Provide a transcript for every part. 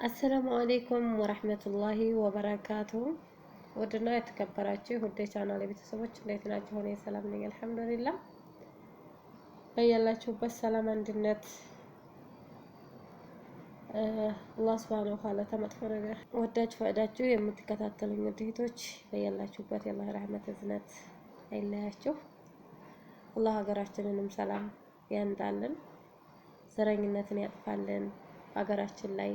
አሰላሙ አሌይኩም ወረህመቱላሂ ወበረካቱ። ውድና የተከበራችሁ ውድ ቻናል ቤተሰቦች እንዴት ናችሁ? እኔ ሰላም ነኝ አልሐምዱሊላህ። በያላችሁበት ሰላም አንድነት አላህ ሱብሓነሁ ወተዓላ ተመጥፎ ነገር ወዳችሁ ፈቅዳችሁ የምትከታተሉኝ ውድ እህቶች በያላችሁበት የአላህ ረህመት እዝነት አይለያችሁ። አላህ ሀገራችንንም ሰላም ያንጣልን፣ ዘረኝነትን ያጥፋልን። ሀገራችን ላይ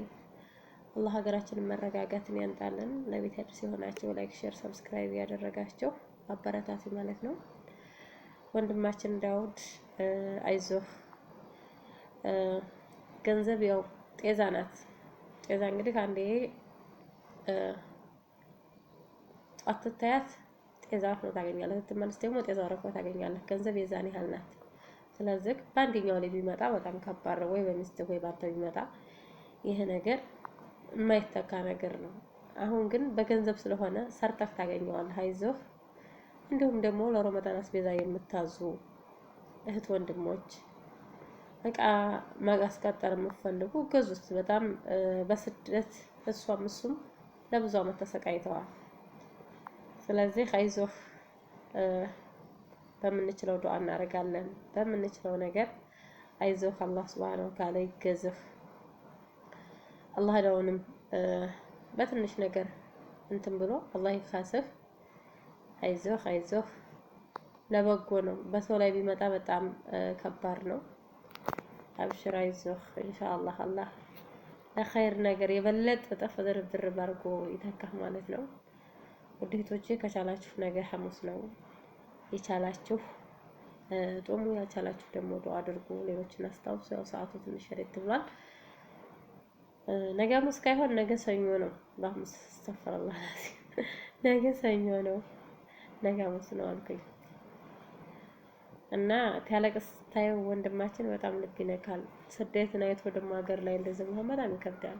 አላህ ሀገራችንን መረጋጋትን ያንጣልን። ለቤት አዲስ የሆናችሁ ላይክ፣ ሼር፣ ሰብስክራይብ ያደረጋችሁ አበረታቱ ማለት ነው። ወንድማችን ዳውድ አይዞህ፣ ገንዘብ ያው ጤዛ ናት። ጤዛ እንግዲህ አንዴ ጧት ትታያት ጤዛ ነው ታገኛለህ፣ ስትመለስ ደግሞ ጤዛ ረኮ ታገኛለህ። ገንዘብ የዛን ያህል ናት። ስለዚህ በአንደኛው ላይ ቢመጣ በጣም ከባድ ነው። ወይ በሚስትህ ወይ ባንተ ቢመጣ ይሄ ነገር የማይተካ ነገር ነው። አሁን ግን በገንዘብ ስለሆነ ሰርተህ ታገኘዋለህ። አይዞህ። እንዲሁም ደግሞ ለረመዳን አስቤዛ የምታዙ እህት ወንድሞች እቃ ማስቀጠር የምትፈልጉ ገዙት። በጣም በስደት እሱም ለብዙ ዓመት ተሰቃይተዋል። ስለዚህ አይዞህ፣ በምንችለው ዱዓ እናደርጋለን። በምንችለው ነገር አይዞህ፣ አላህ ሱብሓነሁ ወተዓላ ይገዝህ። አላህ ደውንም በትንሽ ነገር እንትን ብሎ አላህ ይካስህ። አይዞህ አይዞህ፣ ለበጎ ነው። በሰው ላይ ቢመጣ በጣም ከባድ ነው። አብሽር አይዞህ፣ ኢንሻአላህ አላህ ለኸይር ነገር የበለጠ እጥፍ ድርብ አድርጎ ይተካህ ማለት ነው። ውድ እህቶቼ ከቻላችሁ ነገ ሐሙስ ነው፣ የቻላችሁ ጦሙ፣ ያልቻላችሁ ደግሞ ዱዓ አድርጉ። ሌሎችን አስታውሱ። ያው ሰዓቱ ትንሽ ሸሪት ብሏል። ነገ ሐሙስ ካይሆን ነገ ሰኞ ነው። በሐሙስ አስተፈረላህ ነገ ሰኞ ነው። ነገ ሐሙስ ነው አልኩኝ እና ታለቅስ ታየው ወንድማችን በጣም ልብ ይነካል። ስደትን አይቶ ደግሞ ሀገር ላይ እንደዚህ መሆን በጣም ይከብዳል።